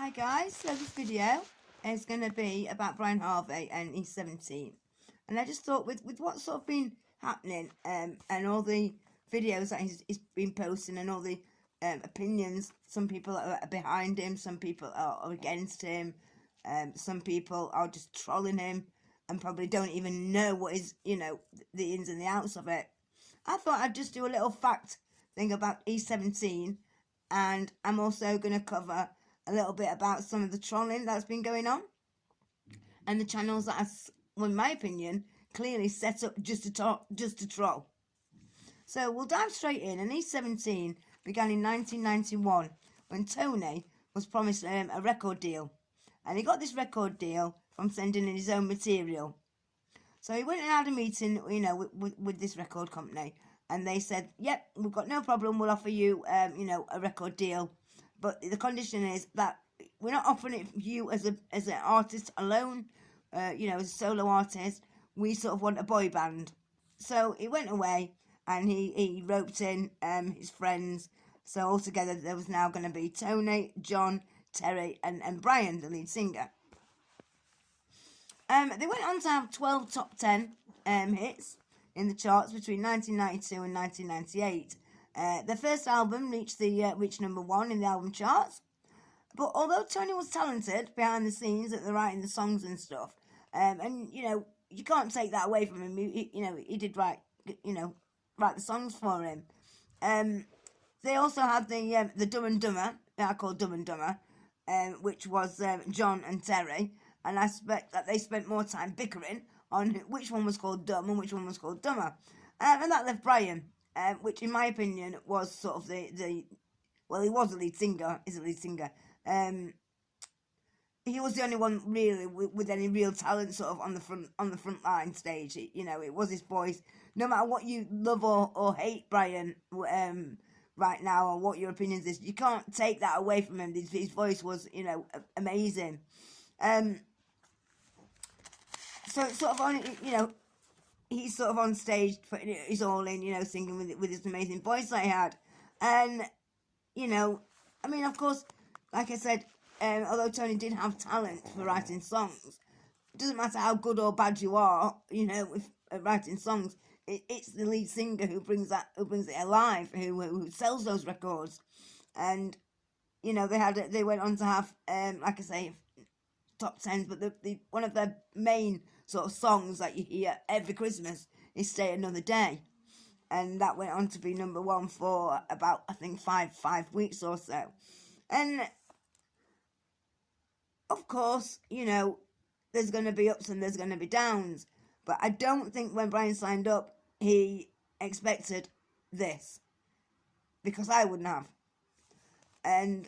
Hi guys, so this video is going to be about Brian Harvey and he's 17. And I just thought with what's sort of been happening and all the videos that he's been posting and all the opinions, some people are behind him, some people are against him, some people are just trolling him and probably don't even know what is, the ins and the outs of it. I thought I'd just do a little fact thing about he's 17, and I'm also going to cover a little bit about some of the trolling that's been going on and the channels that are, in my opinion, clearly set up just to troll. So we'll dive straight in. And he's 17 began in 1991 when Tony was promised a record deal, and he got this record deal from sending in his own material. So he went and had a meeting, with this record company, and they said, "Yep, we've got no problem. We'll offer you, a record deal, but the condition is that we're not offering it for you as an artist alone, as a solo artist. We sort of want a boy band." So he went away and he roped in his friends. So altogether there was now going to be Tony, John, Terry, and Brian, the lead singer. They went on to have 12 top 10 hits in the charts between 1992 and 1998. Their first album reached number 1 in the album charts. But although Tony was talented behind the scenes at the writing the songs and stuff, and you can't take that away from him. He did write the songs for him. They also had the Dumb and Dumber, called Dumb and Dumber, which was John and Terry. And I suspect that they spent more time bickering on which one was called Dumb and which one was called Dumber. And that left Brian, which in my opinion was sort of he was a lead singer, is a lead singer. He was the only one really with any real talent sort of on the front line stage. It was his voice. No matter what you love or hate Brian right now, or what your opinions is, you can't take that away from him. His voice was, amazing. So it's sort of on, he's sort of on stage putting his all in, singing with his amazing voice that he had. And, of course, like I said, although Tony did have talent for writing songs, it doesn't matter how good or bad you are, with writing songs. It's the lead singer who brings it alive, who sells those records. And, they went on to have, like I say, top 10s, but the one of their main sort of songs that you hear every Christmas is "Stay Another Day," and that went on to be number 1 for about, I think, five weeks or so. And of course, there's going to be ups and there's going to be downs, but I don't think when Brian signed up he expected this, because I wouldn't have. And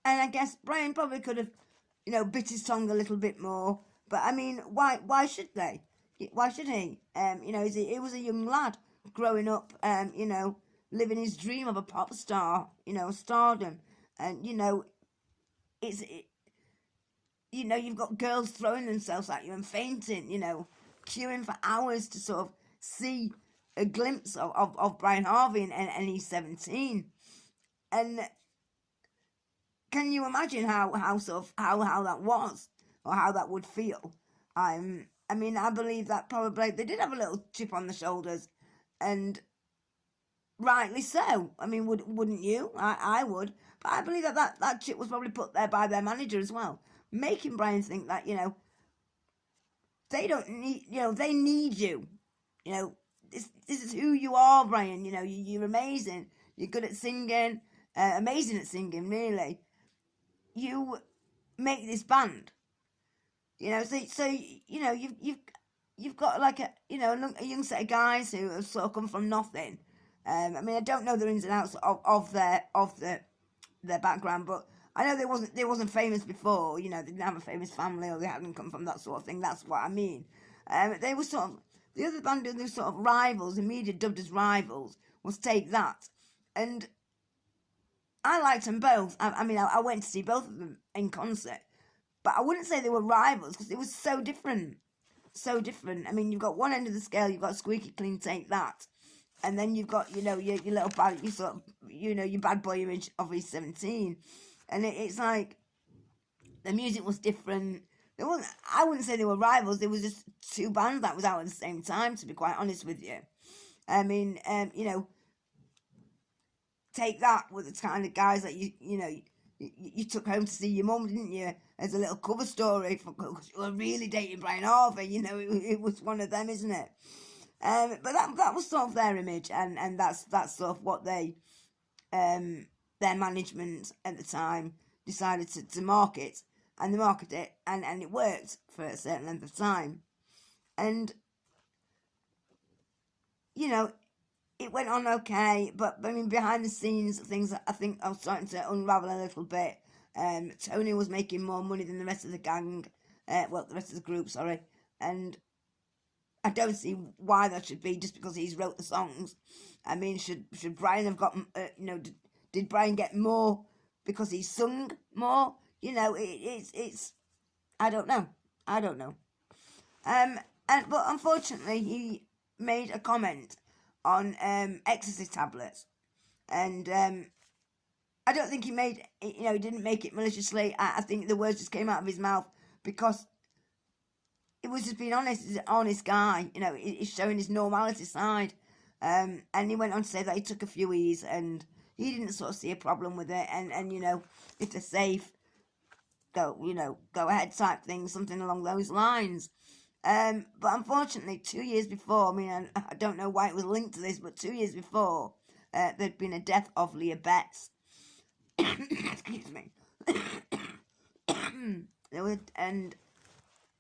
I guess Brian probably could have, bit his tongue a little bit more. But I mean, why should they? Why should he? He was a young lad growing up, living his dream of a pop star, stardom. And, you've got girls throwing themselves at you and fainting, queuing for hours to sort of see a glimpse of Brian Harvey, and he's 17. And can you imagine how that was, or how that would feel? I believe that probably they did have a little chip on the shoulders, and rightly so. Wouldn't you? I would. But I believe that chip was probably put there by their manager as well, making Brian think that, they don't need, they need you. This is who you are, Brian. You're amazing. You're good at singing, amazing at singing, really. You make this band, so you've got like a young set of guys who have sort of come from nothing. I don't know the ins and outs of their background, but I know they wasn't famous before. They didn't have a famous family, or they hadn't come from that sort of thing. That's what I mean. They were sort of, the other band who were sort of rivals, the media dubbed as rivals, was Take That, and I liked them both. I went to see both of them in concert, but I wouldn't say they were rivals, because it was so different. So different. You've got one end of the scale, you've got Squeaky Clean Take That, and then you've got, your little bad, your bad boy image of his 17. And it's like the music was different. There wasn't, I wouldn't say they were rivals. There was just two bands that was out at the same time, to be quite honest with you. I mean, you know, take that with the kind of guys that you took home to see your mum, didn't you? As a little cover story for because you were really dating Brian Harvey. You know, it was one of them, isn't it? But that was sort of their image, and that's sort of what they their management at the time decided to market, and they marketed it, and it worked for a certain length of time, and you know it went on okay, but I mean behind the scenes things I think I was starting to unravel a little bit. Tony was making more money than the rest of the gang, the rest of the group, sorry, and I don't see why that should be just because he's wrote the songs. I mean, should Brian have got, did Brian get more because he sung more? You know, it's I don't know. But unfortunately, he made a comment on ecstasy tablets, and I don't think he made, he didn't make it maliciously. I think the words just came out of his mouth because it was just being honest. He's an honest guy, he's showing his normality side. And he went on to say that he took a few E's and he didn't sort of see a problem with it. And if they're safe, go ahead type thing, something along those lines. But unfortunately, 2 years before, I mean, I don't know why it was linked to this, but 2 years before, there'd been a death of Leah Betts. Excuse me. And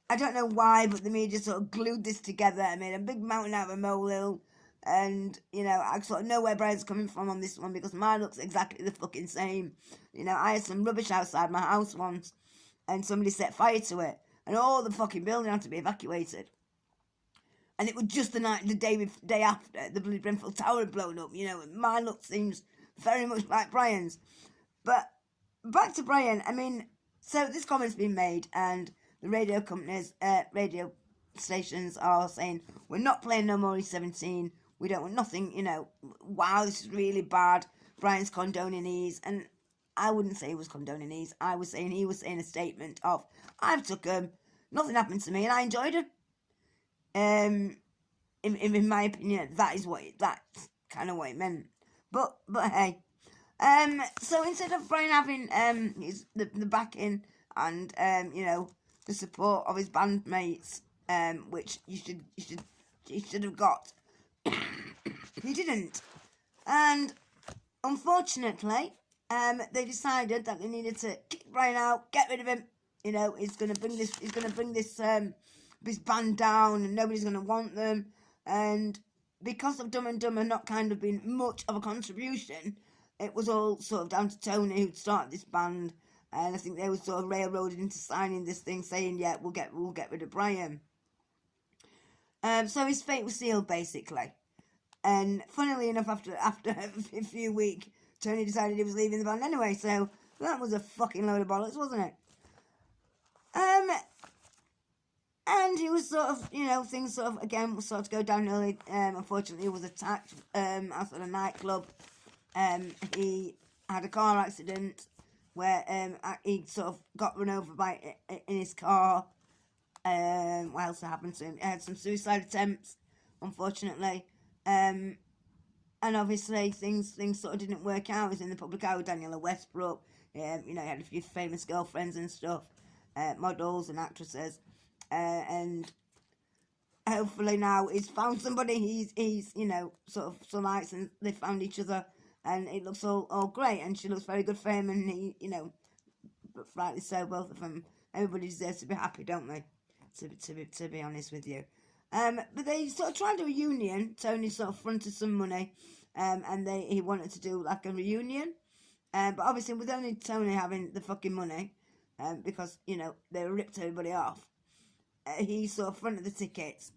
I don't know why, but the media sort of glued this together and made a big mountain out of a molehill. And, I sort of know where Brian's coming from on this one because mine looks exactly the fucking same. I had some rubbish outside my house once and somebody set fire to it and all the fucking building had to be evacuated. And it was just the day after the bloody Brentford Tower had blown up. My look seems very much like Brian's. But back to Brian, I mean, so this comment's been made and the radio companies, radio stations are saying, we're not playing no more He's 17. We don't want nothing, wow, this is really bad. Brian's condoning these. And I wouldn't say he was condoning these. I was saying he was saying a statement of, I've took them, nothing happened to me, and I enjoyed it. In my opinion, that's kind of what it meant. But hey. So instead of Brian having the backing and the support of his bandmates, which he should have got, he didn't. And unfortunately, they decided that they needed to kick Brian out, get rid of him. He's gonna bring this band down, and nobody's gonna want them. And because of Dumb and Dumber not kind of being much of a contribution, it was all sort of down to Tony who'd started this band, and I think they were sort of railroaded into signing this thing, saying, "Yeah, we'll get rid of Brian." So his fate was sealed, basically. And funnily enough, after a few weeks, Tony decided he was leaving the band anyway. So that was a fucking load of bollocks, wasn't it? And he was sort of, things sort of, again, sort of go downhill. Unfortunately, he was attacked outside a nightclub. He had a car accident where he sort of got run over in his car. What else happened to him? He had some suicide attempts, unfortunately. And obviously, things sort of didn't work out. He was in the public eye with Daniela Westbrook. He had a few famous girlfriends and stuff, models and actresses. And hopefully now he's found somebody he's sort of so likes, and they found each other, and it looks all great, and she looks very good for him, and he, rightly so, both of them. Everybody deserves to be happy, don't they? To be honest with you. But they sort of tried a reunion. Tony sort of fronted some money, and he wanted to do like a reunion. But obviously with only Tony having the fucking money, because, they ripped everybody off, he sort of fronted the tickets,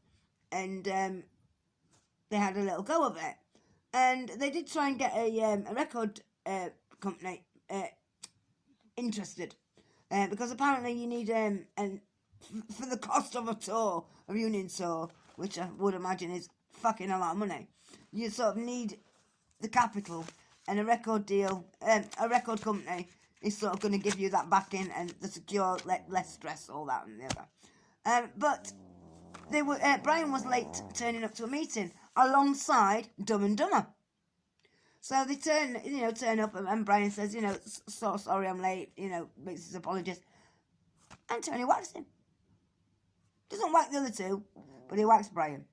and they had a little go of it. And they did try and get a record company interested, because apparently you need, for the cost of a reunion tour, which I would imagine is fucking a lot of money, you sort of need the capital, and a record deal, a record company is sort of going to give you that backing and the secure, less stress, all that and the other. But they were Brian was late turning up to a meeting alongside Dumb and Dumber. So they turn up, and Brian says, so sorry I'm late, makes his apologies. And Tony whacks him. Doesn't whack the other two, but he whacks Brian.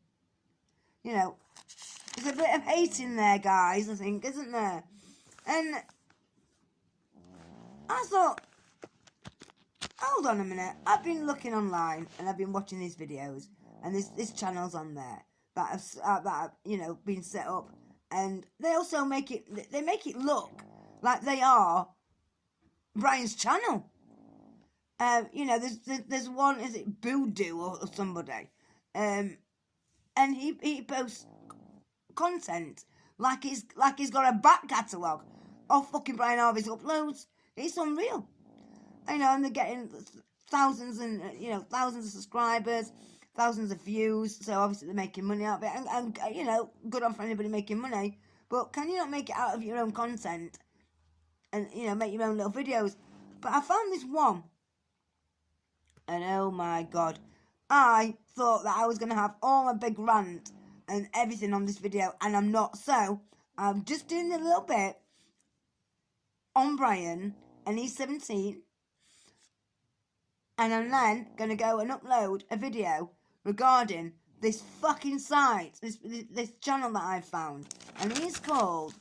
There's a bit of hate in there, guys, I think, isn't there? And I thought, hold on a minute. I've been looking online and I've been watching these videos, and there's channels on there that have been set up, and they also make it look like they are Brian's channel. There's one, is it Voodoo or somebody, and he posts content like he's got a back catalogue of fucking Brian Harvey's uploads. It's unreal. And they're getting thousands and thousands of subscribers, thousands of views. So obviously they're making money out of it, and good on for anybody making money. But can you not make it out of your own content and make your own little videos? But I found this one, and oh my god, I thought that I was gonna have all my big rant and everything on this video, and I'm not. So I'm just doing a little bit on Brian, and he's 17, and I'm then going to go and upload a video regarding this fucking site, this channel that I've found, and he's called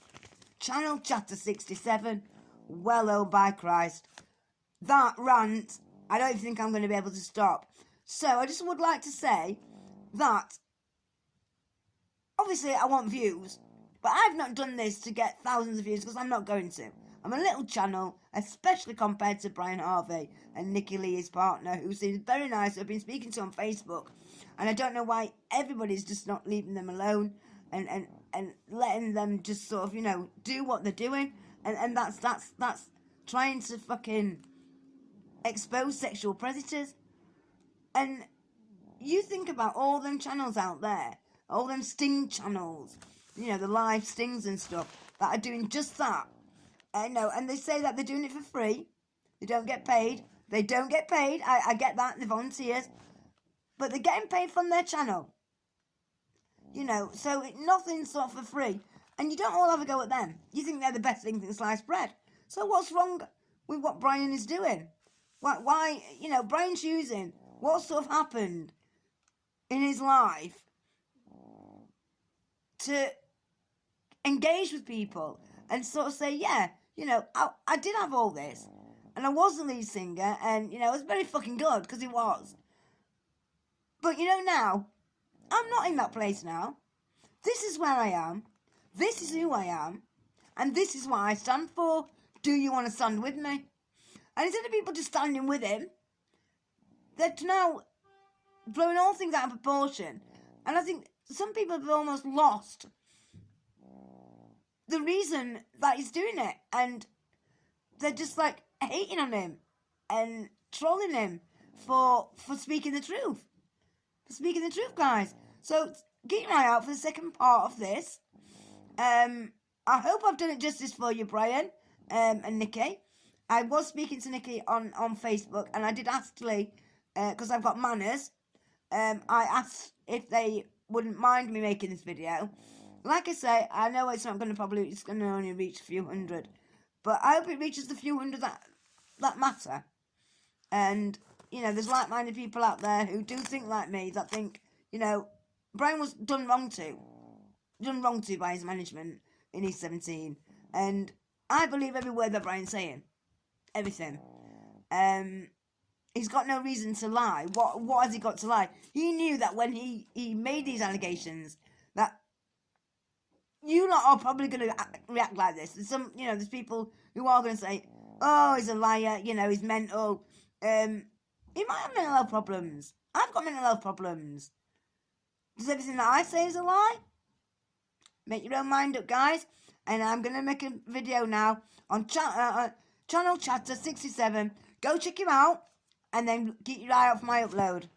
Channel Chatter 67. Well, oh by Christ, that rant, I don't think I'm going to be able to stop. So I just would like to say that obviously I want views, but I've not done this to get thousands of views, because I'm not going to. I'm a little channel, especially compared to Brian Harvey and Nikki Lee, his partner, who seems very nice. I've been speaking to on Facebook, and I don't know why everybody's just not leaving them alone and letting them just sort of, do what they're doing. And that's trying to fucking expose sexual predators. And you think about all them channels out there, all them sting channels, the live stings and stuff that are doing just that. I know, and they say that they're doing it for free. They don't get paid. They don't get paid. I get that. They're volunteers. But they're getting paid from their channel. So nothing's sort of for free. And you don't all have a go at them. You think they're the best thing in sliced bread. So what's wrong with what Brian is doing? Why Brian's using what sort of happened in his life to engage with people and sort of say, yeah, I did have all this, and I was the lead singer, and, it was very fucking good, because it was. But, now, I'm not in that place now. This is where I am. This is who I am. And this is what I stand for. Do you want to stand with me? And instead of people just standing with him, they're now blowing all things out of proportion. And I think some people have almost lost the reason that he's doing it, and they're just like hating on him and trolling him for speaking the truth. For speaking the truth, guys. So keep an eye out for the second part of this. I hope I've done it justice for you, Brian, and Nikki. I was speaking to Nikki on Facebook, and I did ask Lee, because I've got manners, I asked if they wouldn't mind me making this video. Like I say, I know it's not going to it's going to only reach a few hundred. But I hope it reaches the few hundred that matter. And, there's like-minded people out there who do think like me, that think, Brian was done wrong to by his management in his 17. And I believe every word that Brian's saying. Everything. He's got no reason to lie. What has he got to lie? He knew that when he made these allegations, that you lot are probably going to react like this. There's people who are going to say, oh, he's a liar, he's mental. He might have mental health problems. I've got mental health problems. Does everything that I say is a lie? Make your own mind up, guys. And I'm going to make a video now on Channel Chatter 67. Go check him out, and then keep your eye out for my upload.